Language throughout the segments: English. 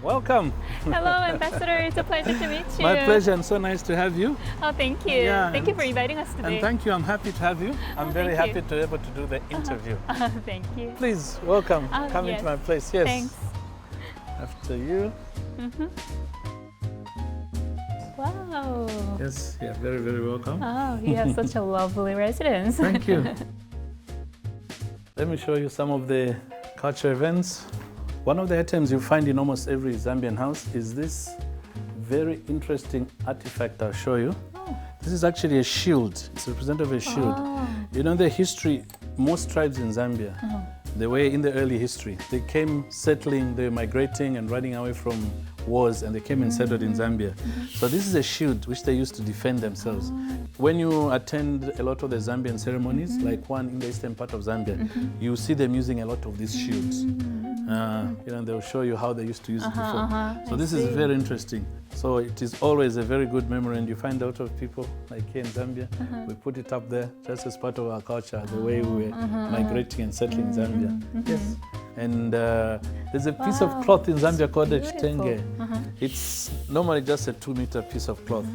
Welcome. Hello, Ambassador. It's a pleasure to meet you. My pleasure, and so nice to have you. Oh, thank you. Yeah, thank you for inviting us today. And thank you. I'm happy to have you. I'm very thank happy you. to be able to do the interview. Thank you. Please, welcome. Come yes. into my place. Yes. Thanks. After you. Wow. Yes, yeah, very, very welcome. Oh, you have such a lovely residence. Thank you. Let me show you some of the culture events. One of the items you find in almost every Zambian house is this very interesting artifact I'll show you. Oh. This is actually a shield. It's representative of a shield. Oh. You know the history, most tribes in Zambia, they were in the early history. They came settling, they were migrating and running away from wars, and they came and settled in Zambia. So this is a shield which they used to defend themselves. When you attend a lot of the Zambian ceremonies, like one in the eastern part of Zambia, you see them using a lot of these shields. You know, they'll show you how they used to use it before. So this is very interesting. So it is always a very good memory, and you find a lot of people, like here in Zambia, we put it up there just as part of our culture, the way we were migrating and settling in Zambia. Yes. And there's a piece of cloth in Zambia called a chitenge. It's normally just a 2-meter piece of cloth.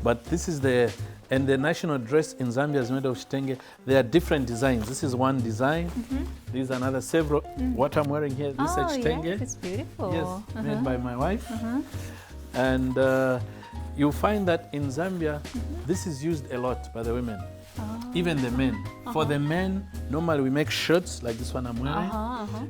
But this is the national dress in Zambia is made of chitenge. There are different designs. This is one design. These are another several. What I'm wearing here, this is a chitenge. Yes, it's beautiful. Yes, made by my wife. And you'll find that in Zambia, this is used a lot by the women. Even the men. For the men, normally we make shirts like this one I'm wearing.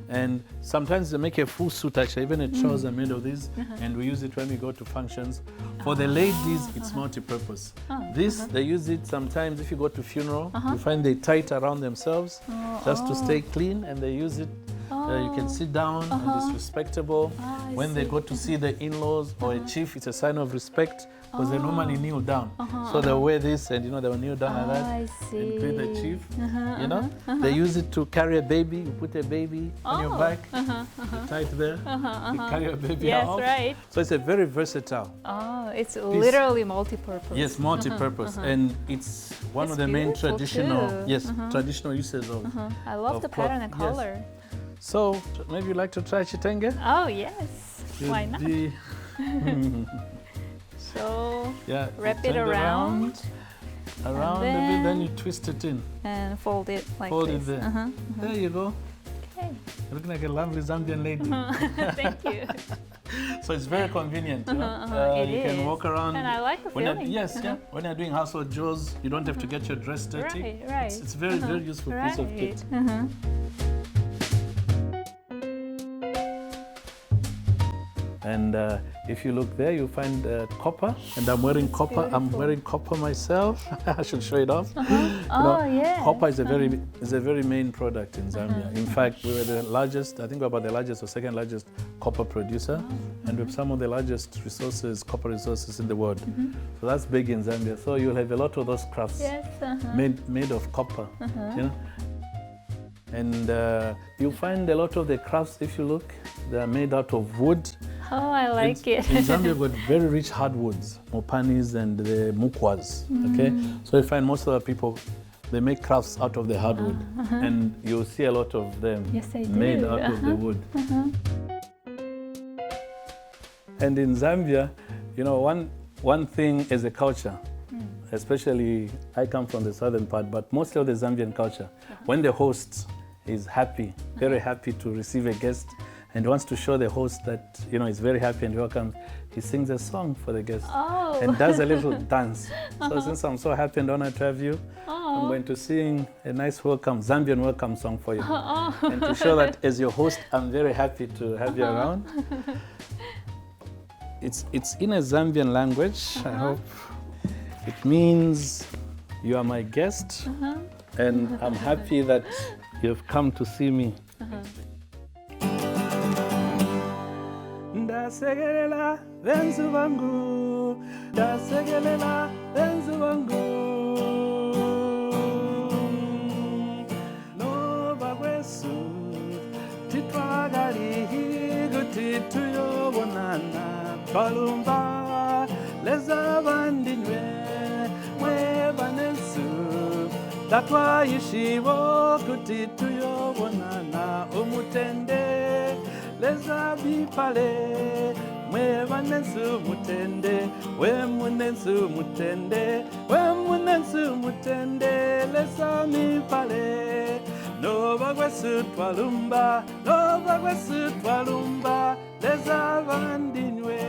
And sometimes they make a full suit, actually, even a trouser made of this. And we use it when we go to functions. For the ladies, it's multi-purpose. This, they use it sometimes if you go to funeral. You find they tie it around themselves just to stay clean, and they use it. You can sit down and it's respectable. When they go to see the in-laws or a chief, it's a sign of respect, because they normally kneel down. So they'll wear this, and you know, they'll kneel down like that and greet the chief. You know, they use it to carry a baby. You put a baby on your back, you tie it there, you carry a baby out. Yes, right. So it's a very versatile. Oh, it's literally multi-purpose. Yes, multi-purpose, and it's one of the main traditional, traditional uses of. I love the pattern and color. So maybe you'd like to try chitenge? Oh yes, why not? So wrap it around a bit, then you twist it in. And fold it like fold this. It there. There you go. Okay. You're looking like a lovely Zambian lady. Thank you. So it's very convenient. You know? You can walk around. And I like the feeling. Yes, When you're doing household chores, you don't have to get your dress dirty. Right. It's very, very useful piece of kit. And if you look there, you'll find copper, and I'm wearing copper. Beautiful. I'm wearing copper myself. I should show it off. Copper is a very main product in Zambia. In fact, we were the largest. I think we're about the largest or second largest copper producer, and with some of the largest copper resources in the world. So that's big in Zambia. So you'll have a lot of those crafts made of copper. You know? And you'll find a lot of the crafts, if you look, they are made out of wood. Oh, I like it. In Zambia, we've got very rich hardwoods, mopanis and the mukwas. Okay, so you find most of the people, they make crafts out of the hardwood, and you'll see a lot of them made out of the wood. And in Zambia, you know, one thing is a culture. Especially, I come from the southern part, but mostly of the Zambian culture, when the host is happy, very happy to receive a guest, and wants to show the host that, you know, he's very happy and welcome, he sings a song for the guest and does a little dance. So since I'm so happy and honored to have you, I'm going to sing a nice Zambian welcome song for you. And to show that as your host, I'm very happy to have you around. It's in a Zambian language, I hope. It means you are my guest, and I'm happy that you've come to see me. Ndasegelela benzi bangu, ndasegelela benzi bangu. No bagwesu, titwagali guti tuyobonana. Balumba, leza bandinwe, mwe banesu. Tatwa yishivo kuti tuyobonana. Omutende, leza bipale, mwe banesu mutende. We munesu mutende, we munesu mutende. Leza mipale, no bagwesu twalumba, no bagwesu twalumba. Leza bandinwe.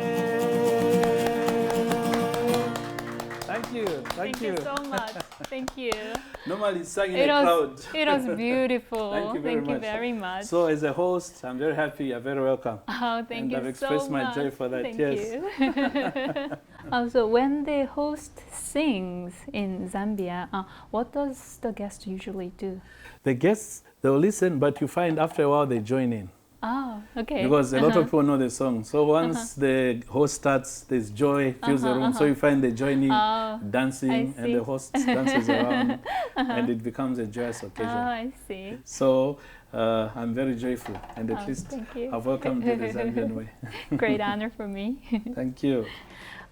Thank you. Thank you so much. Thank you. Normally sang in a crowd. It was beautiful. Thank you very much. So as a host, I'm very happy. You're very welcome. Oh, thank you so much. And I've expressed my joy for that. Thank you. So when the host sings in Zambia, what does the guest usually do? The guests, they'll listen, but you find after a while they join in. Oh, okay. Because a lot of people know the song. So once the host starts, there's joy, fills the room. So you find the joining, dancing, and the host dances around, and it becomes a joyous occasion. Oh, I see. So I'm very joyful, and at least I've welcomed you the Zambian way. Great honor for me. Thank you.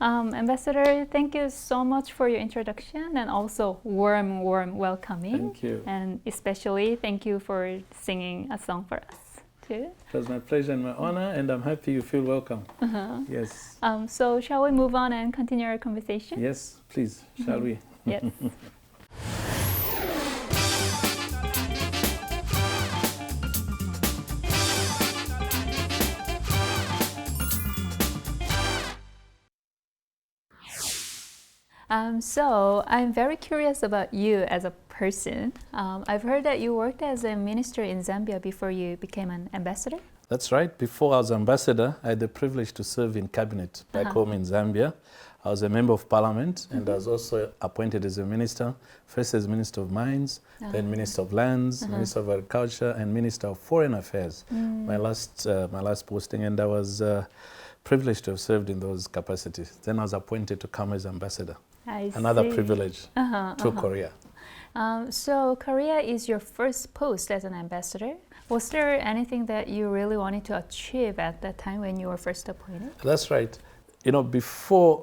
Ambassador, thank you so much for your introduction and also warm welcoming. Thank you. And especially thank you for singing a song for us too. It was my pleasure and my honor, and I'm happy you feel welcome. Yes. So shall we move on and continue our conversation? Yes, please. Shall we? Yes. So I'm very curious about you as a person. I've heard that you worked as a minister in Zambia before you became an ambassador. That's right. Before I was ambassador, I had the privilege to serve in cabinet back home in Zambia. I was a member of parliament, and I was also appointed as a minister, first as Minister of Mines, then Minister of Lands, Minister of Agriculture, and Minister of Foreign Affairs, my last posting, and I was privileged to have served in those capacities. Then I was appointed to come as ambassador. Another privilege to Korea. So Korea is your first post as an ambassador. Was there anything that you really wanted to achieve at that time when you were first appointed? That's right. You know,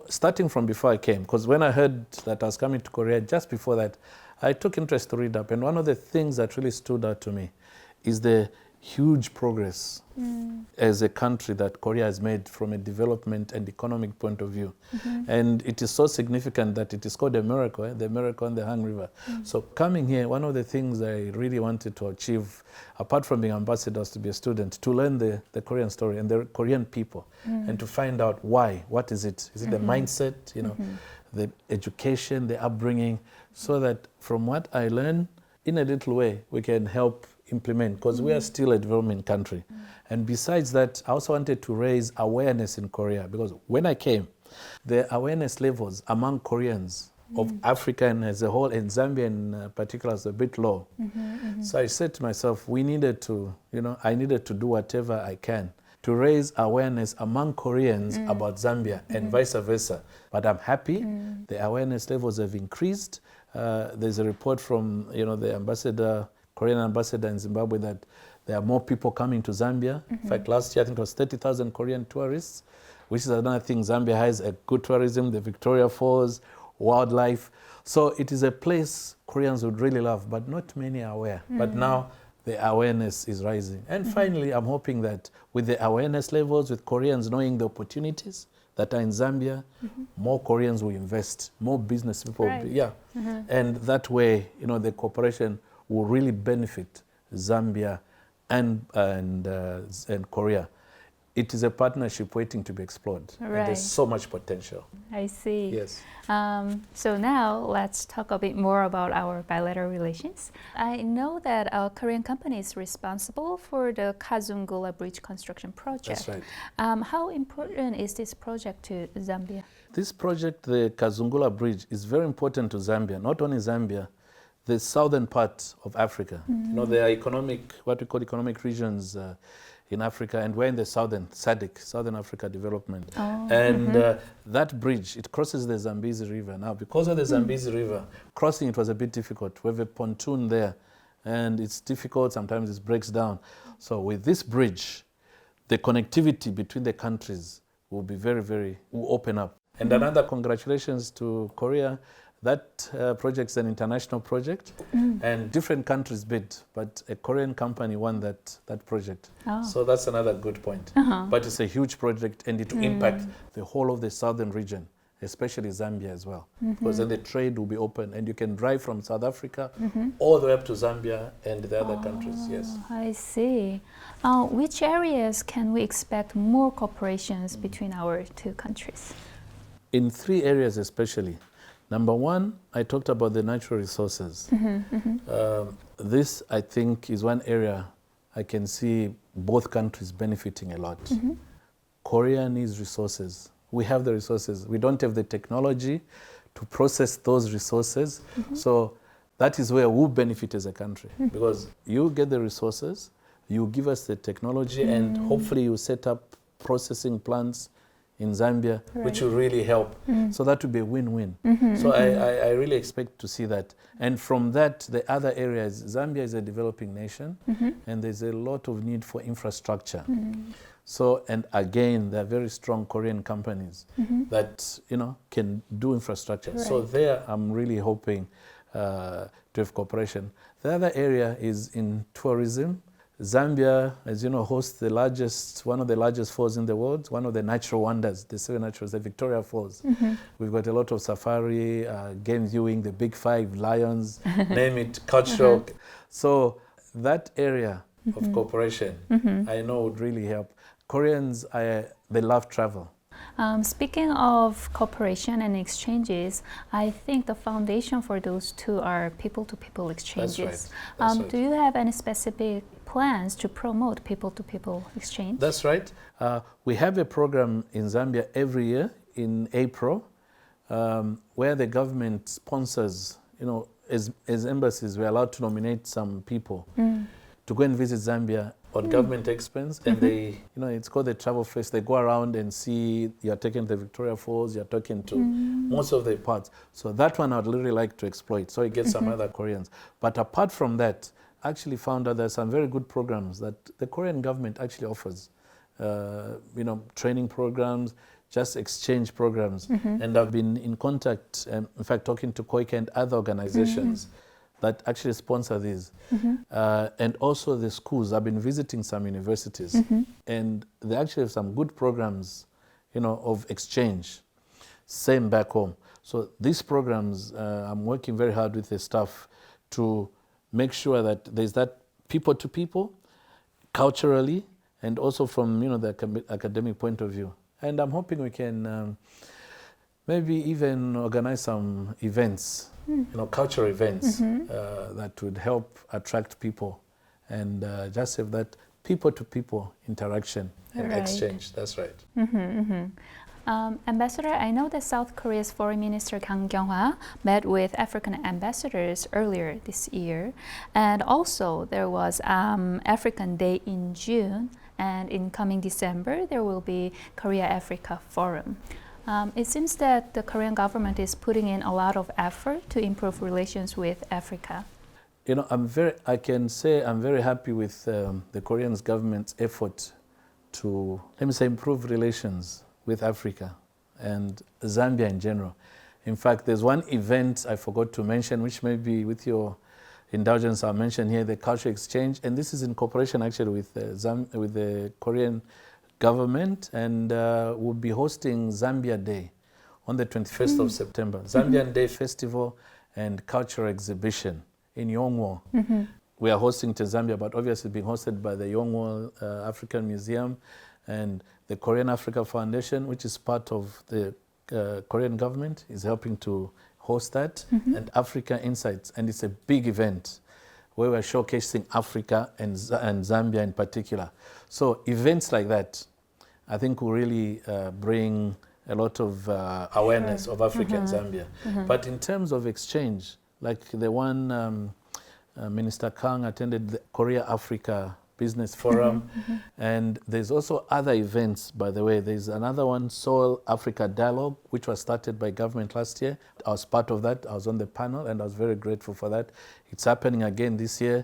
starting from before I came, because when I heard that I was coming to Korea, just before that, I took interest to read up. And one of the things that really stood out to me is the huge progress as a country that Korea has made from a development and economic point of view. And it is so significant that it is called a miracle, the miracle on the Han River. So coming here, one of the things I really wanted to achieve, apart from being ambassador, was to be a student, to learn the Korean story and the Korean people, and to find out why, what is it? Is it the mindset, you know, the education, the upbringing, so that from what I learn, in a little way, we can help implement, because we are still a development country. And besides that, I also wanted to raise awareness in Korea, because when I came, the awareness levels among Koreans of Africa and as a whole, and Zambia in particular, is a bit low. So I said to myself, I needed to do whatever I can to raise awareness among Koreans about Zambia and vice versa. But I'm happy, the awareness levels have increased. There's a report from the ambassador, Korean ambassador in Zimbabwe, that There are more people coming to Zambia. In fact, last year I think it was 30,000 Korean tourists, which is another thing. Zambia has a good tourism, the Victoria Falls, wildlife. So it is a place Koreans would really love, but not many are aware. But now the awareness is rising. And finally, I'm hoping that with the awareness levels, with Koreans knowing the opportunities that are in Zambia, more Koreans will invest, more business people will be, and that way, the cooperation will really benefit Zambia and Korea. It is a partnership waiting to be explored. And there's so much potential. I see. Yes. So now let's talk a bit more about our bilateral relations. I know that our Korean company is responsible for the Kazungula Bridge construction project. That's right. How important is this project to Zambia? This project, the Kazungula Bridge, is very important to Zambia. Not only Zambia, the southern part of Africa. There are what we call economic regions in Africa, and we're in the southern SADC, Southern Africa Development. That bridge, it crosses the Zambezi River. Now, because of the Zambezi River, crossing it was a bit difficult. We have a pontoon there, and it's difficult, sometimes it breaks down. So with this bridge, the connectivity between the countries will be will open up. And another congratulations to Korea. That project is an international project, and different countries bid, but a Korean company won that project. So that's another good point. But it's a huge project, and it will impact the whole of the southern region, especially Zambia as well, because then the trade will be open, and you can drive from South Africa all the way up to Zambia and the other countries. Yes. I see. Which areas can we expect more cooperations between our two countries? In 3 areas especially. Number 1, I talked about the natural resources. This, I think, is one area I can see both countries benefiting a lot. Korea needs resources. We have the resources. We don't have the technology to process those resources. So that is where we benefit as a country. Because you get the resources, you give us the technology, and hopefully you set up processing plants in Zambia, which will really help. So that would be a win-win. So I really expect to see that. And from that, the other areas, Zambia is a developing nation, and there's a lot of need for infrastructure. So, and again, there are very strong Korean companies that, can do infrastructure. So there, I'm really hoping to have cooperation. The other area is in tourism. Zambia, as you know, hosts one of the largest falls in the world, one of the natural wonders, the 7 naturals, the Victoria Falls. We've got a lot of safari, game viewing, the big 5 lions, name it, cultural. So that area of cooperation, I know would really help. Koreans, they love travel. Speaking of cooperation and exchanges, I think the foundation for those two are people-to-people exchanges. That's right. Do you have any specific plans to promote people-to-people exchange? That's right. We have a program in Zambia every year in April where the government sponsors, as embassies, we're allowed to nominate some people to go and visit Zambia on government expense, and they, it's called the Travel Fest. They go around and see, you're taking the Victoria Falls, you're talking to most of the parts. So that one I'd really like to exploit, so it gets some other Koreans. But apart from that, I actually found out there's some very good programs that the Korean government actually offers. Training programs, just exchange programs. And I've been in contact, in fact, talking to Koike and other organizations that actually sponsor these. And also the schools. I've been visiting some universities, and they actually have some good programs, of exchange. Same back home. So these programs, I'm working very hard with the staff to make sure that there's that people to people, culturally, and also from the academic point of view. And I'm hoping we can maybe even organize some events, cultural events that would help attract people and just have that people-to-people interaction and exchange. That's right. Ambassador, I know that South Korea's Foreign Minister Kang Kyung-hwa met with African ambassadors earlier this year, and also there was African Day in June, and in coming December there will be Korea-Africa Forum. It seems that the Korean government is putting in a lot of effort to improve relations with Africa. You know, I can say I'm very happy with the Korean government's effort to, let me say, improve relations with Africa and Zambia in general. In fact, there's one event I forgot to mention, which maybe with your indulgence I'll mention here, the culture exchange, and this is in cooperation actually with the Korean government, and we'll be hosting Zambia Day on the 21st of September. Zambian Day Festival and Cultural Exhibition in Yongwo. We are hosting to Zambia, but obviously being hosted by the Yongwo African Museum and the Korean Africa Foundation, which is part of the Korean government, is helping to host that, and Africa Insights. And it's a big event where we're showcasing Africa and Zambia in particular. So events like that, I think will really bring a lot of awareness of Africa and Zambia. But in terms of exchange, like the one Minister Kang attended the Korea-Africa Business Forum, and there's also other events, by the way. There's another one, Seoul Africa Dialogue, which was started by government last year. I was part of that. I was on the panel, and I was very grateful for that. It's happening again this year.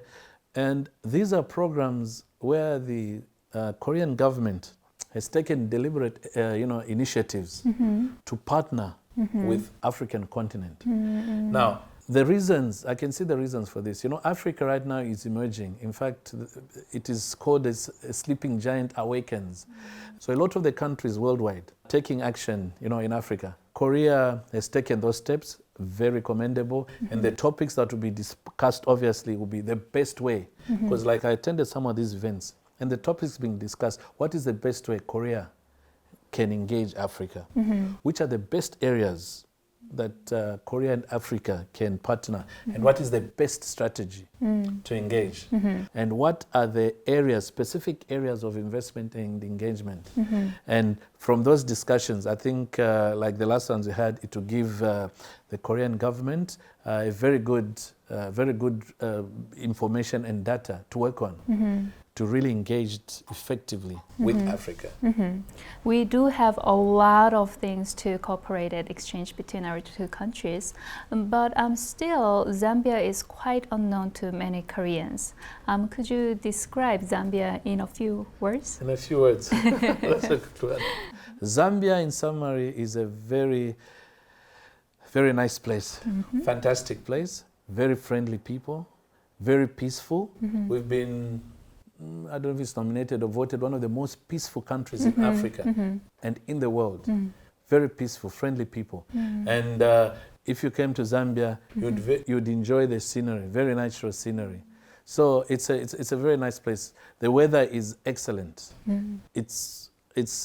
And these are programs where the Korean government has taken deliberate initiatives to partner with African continent. Now, the reasons, I can see the reasons for this. You know, Africa right now is emerging. In fact, it is called as a sleeping giant awakens. So a lot of the countries worldwide taking action, you know, in Africa. Korea has taken those steps, very commendable. And the topics that will be discussed, obviously, will be the best way. Because like I attended some of these events, and the topics being discussed, what is the best way Korea can engage Africa? Which are the best areas that Korea and Africa can partner, and what is the best strategy to engage, and what are the areas, specific areas of investment and engagement. And from those discussions, I think like the last ones we had, it will give the Korean government a very good information and data to work on. To really engage effectively with Africa. We do have a lot of things to cooperate and exchange between our two countries, but still Zambia is quite unknown to many Koreans. Could you describe Zambia in a few words? In a few words. That's a good one. Zambia, in summary, is a very, very nice place. Fantastic place, very friendly people, very peaceful. We've been, I don't know if it's nominated or voted one of the most peaceful countries in Africa and in the world. Very peaceful, friendly people. And if you came to Zambia, you'd enjoy the scenery, very natural scenery. So it's a very nice place. The weather is excellent. It's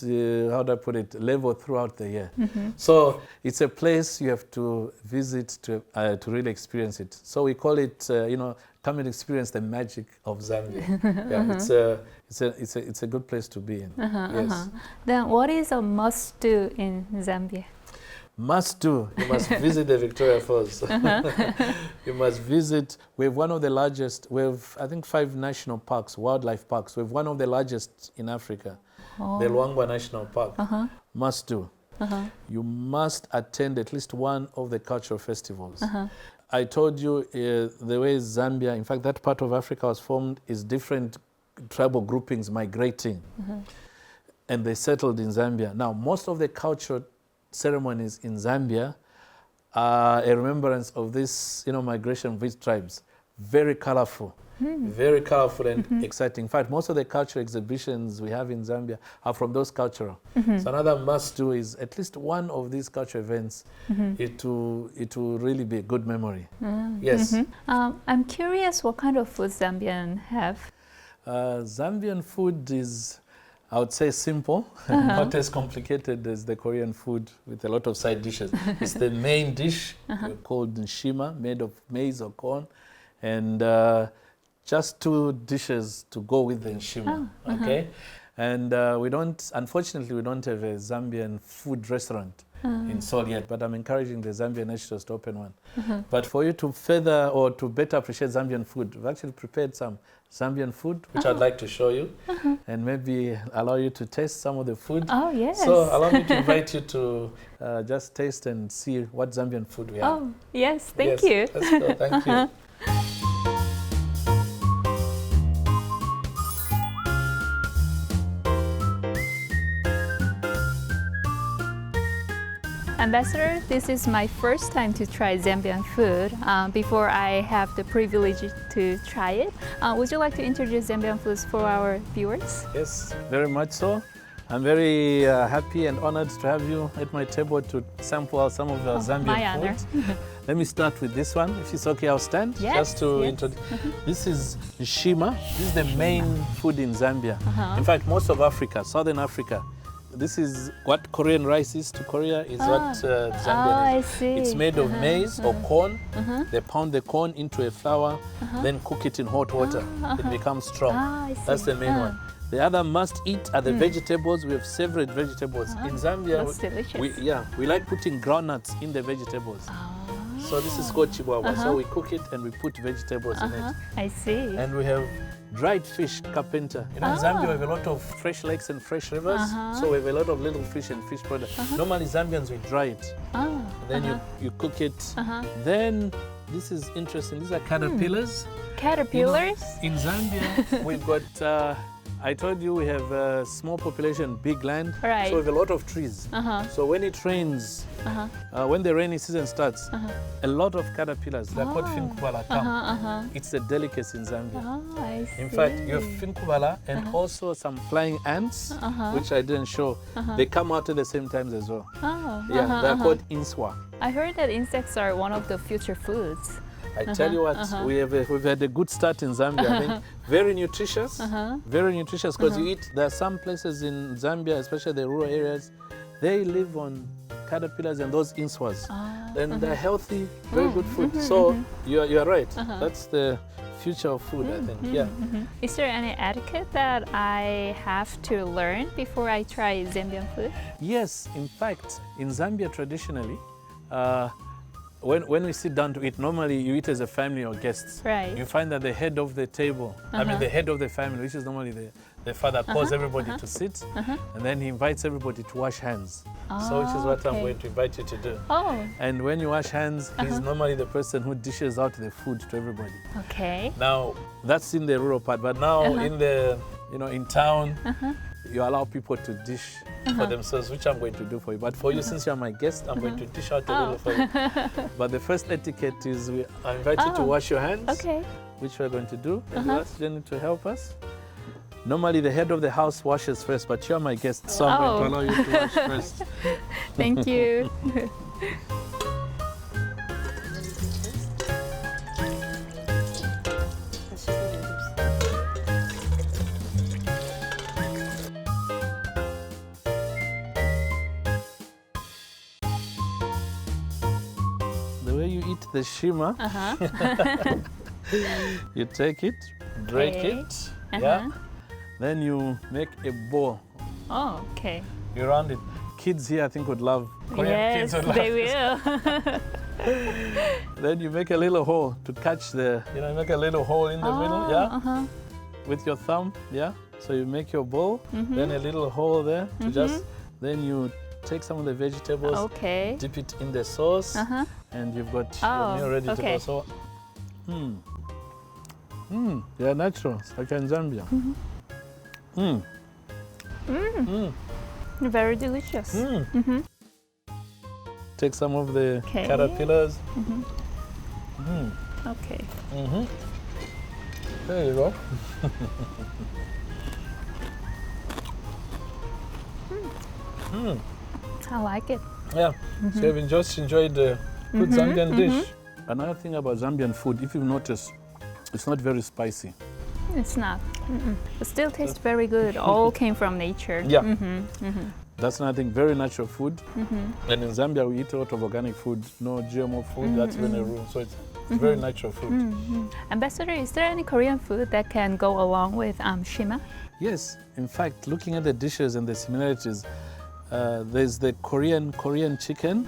how do I put it, level throughout the year. So it's a place you have to visit to really experience it. So we call it, come and experience the magic of Zambia. It's a good place to be in. Yes. Then what is a must do in Zambia? Must do. You must visit the Victoria Falls. You must visit. We have one of the largest. We have, I think, 5 national parks, wildlife parks. We have one of the largest in Africa, the Luangwa National Park. Must do. You must attend at least one of the cultural festivals. I told you the way Zambia, in fact, that part of Africa was formed is different tribal groupings migrating. And they settled in Zambia. Now, most of the cultural ceremonies in Zambia are a remembrance of this, migration of these tribes. Very colorful. Very colorful and exciting. In fact, most of the cultural exhibitions we have in Zambia are from those cultural. So another must do is at least one of these cultural events. It will really be a good memory. Yes. I'm curious what kind of food Zambian have. Zambian food is, I would say, simple, not as complicated as the Korean food with a lot of side dishes. It's the main dish called nshima, made of maize or corn, and just 2 dishes to go with the nshima. Okay, and unfortunately, we don't have a Zambian food restaurant in Seoul yet, but I'm encouraging the Zambian initiatives to open one. But for you to further or to better appreciate Zambian food, we've actually prepared some Zambian food, which I'd like to show you, and maybe allow you to taste some of the food. Oh, yes. So allow me to invite you to just taste and see what Zambian food we have. Oh, yes, thank you. Let's go, thank you. Ambassador, this is my first time to try Zambian food. Before I have the privilege to try it, would you like to introduce Zambian foods for our viewers? Yes, very much so. I'm very happy and honored to have you at my table to sample some of the Zambian my honor. food. Let me start with this one. If it's okay, I'll stand. Yes, just to yes. introduce. This is shima. This is the main food in Zambia. In fact, most of Africa, Southern Africa, this is what Korean rice is to Korea, is what Zambian is. I see. It's made of maize or corn. They pound the corn into a flour, then cook it in hot water. It becomes strong. I see. That's the main one. The other must-eat are the vegetables. We have several vegetables. In Zambia, That's delicious. we like putting groundnuts in the vegetables. So this is called chihuahua. So we cook it and we put vegetables in it. I see. And we have dried fish, carpenter. You know, in Zambia we have a lot of fresh lakes and fresh rivers. So we have a lot of little fish and fish products. Normally Zambians, we dry it. And then you cook it. Then, this is interesting, these are caterpillars. Caterpillars? In Zambia, we've got, I told you we have a small population, big land. Right. So we have a lot of trees. So when it rains, when the rainy season starts, a lot of caterpillars, they're called finkubala, come. It's a delicacy in Zambia. I see. In fact, you have finkubala and also some flying ants, which I didn't show. They come out at the same time as well. Yeah, they're called inswa. I heard that insects are one of the future foods. I tell you what, we've had a good start in Zambia. I think very nutritious, because you eat. There are some places in Zambia, especially the rural areas, they live on caterpillars and those inswas. And they're healthy, very good food. So you are right. That's the future of food, I think. Yeah. Is there any etiquette that I have to learn before I try Zambian food? Yes, in fact, in Zambia traditionally, when we sit down to eat, normally you eat as a family or guests. Right. You find that the head of the table, I mean the head of the family, which is normally the father, calls everybody to sit, and then he invites everybody to wash hands. So which is what I'm going to invite you to do. And when you wash hands, he's normally the person who dishes out the food to everybody. Okay. Now, that's in the rural part, but now in the, in town, you allow people to dish for themselves, which I'm going to do for you. But for you, since you're my guest, I'm going to dish out a little for you. But the first etiquette is I invite you to wash your hands, which we're going to do. And you ask Jenny to help us. Normally, the head of the house washes first, but you're my guest, so I'm going to allow you to wash first. Thank you. The shima, you take it, break it, then you make a ball. Okay. You round it. Kids here, I think, would love. Korean kids would love they this. will. Then you make a little hole to catch the. Make a little hole in the middle, with your thumb, So you make your ball, then a little hole there to just. Then you take some of the vegetables, dip it in the sauce, and you've got your meal ready to go. So, they're natural, it's like in Zambia. Very delicious. Take some of the caterpillars. Okay. There you go. I like it. Yeah, so you've just enjoyed the good Zambian dish. Another thing about Zambian food, if you've noticed, it's not very spicy. It's not. It still tastes very good. All came from nature. Yeah. That's another thing, very natural food. And in Zambia, we eat a lot of organic food, no GMO food, that's even a rule. So it's very natural food. Ambassador, is there any Korean food that can go along with shima? Yes, in fact, looking at the dishes and the similarities, there's the Korean chicken,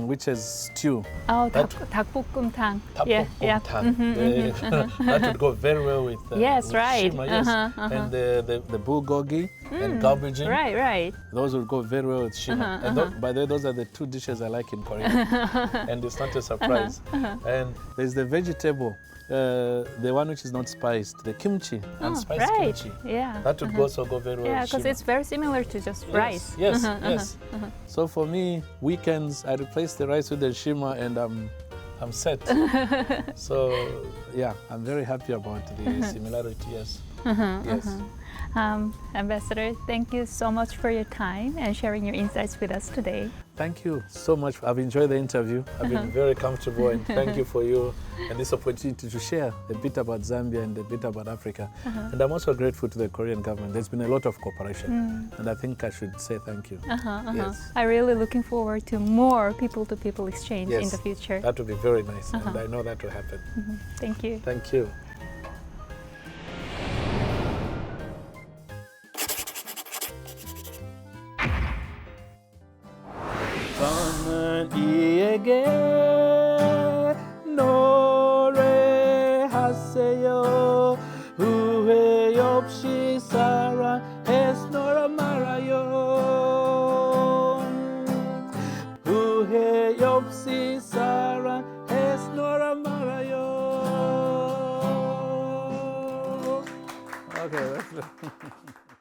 which is stew. 닭볶음탕. Yeah. That would go very well with yes, with right. shima, yes. And the bulgogi and garbaging. Right. Those would go very well with shima. And by the way, those are the two dishes I like in Korea. And it's not a surprise. And there's the vegetable. the one which is not spiced, the kimchi, unspiced right. kimchi. Yeah. That would also go very well. Yeah, with because shima. it's very similar to just rice. Yes, yes. So for me, weekends I replace the rice with the shima, and I'm set. So yeah, I'm very happy about the similarity. Yes. Yes. Ambassador, thank you so much for your time and sharing your insights with us today. Thank you so much. I've enjoyed the interview. I've been very comfortable, and thank you for you and this opportunity to share a bit about Zambia and a bit about Africa. And I'm also grateful to the Korean government. There's been a lot of cooperation, and I think I should say thank you. Yes. I'm really looking forward to more people-to-people exchange in the future. That would be very nice, and I know that will happen. Thank you. Thank you. 저는 이에게 노래하세요. 후회 없이 사랑했노라 말아요. 후회 없이 사랑했노라 말아요. Okay, that's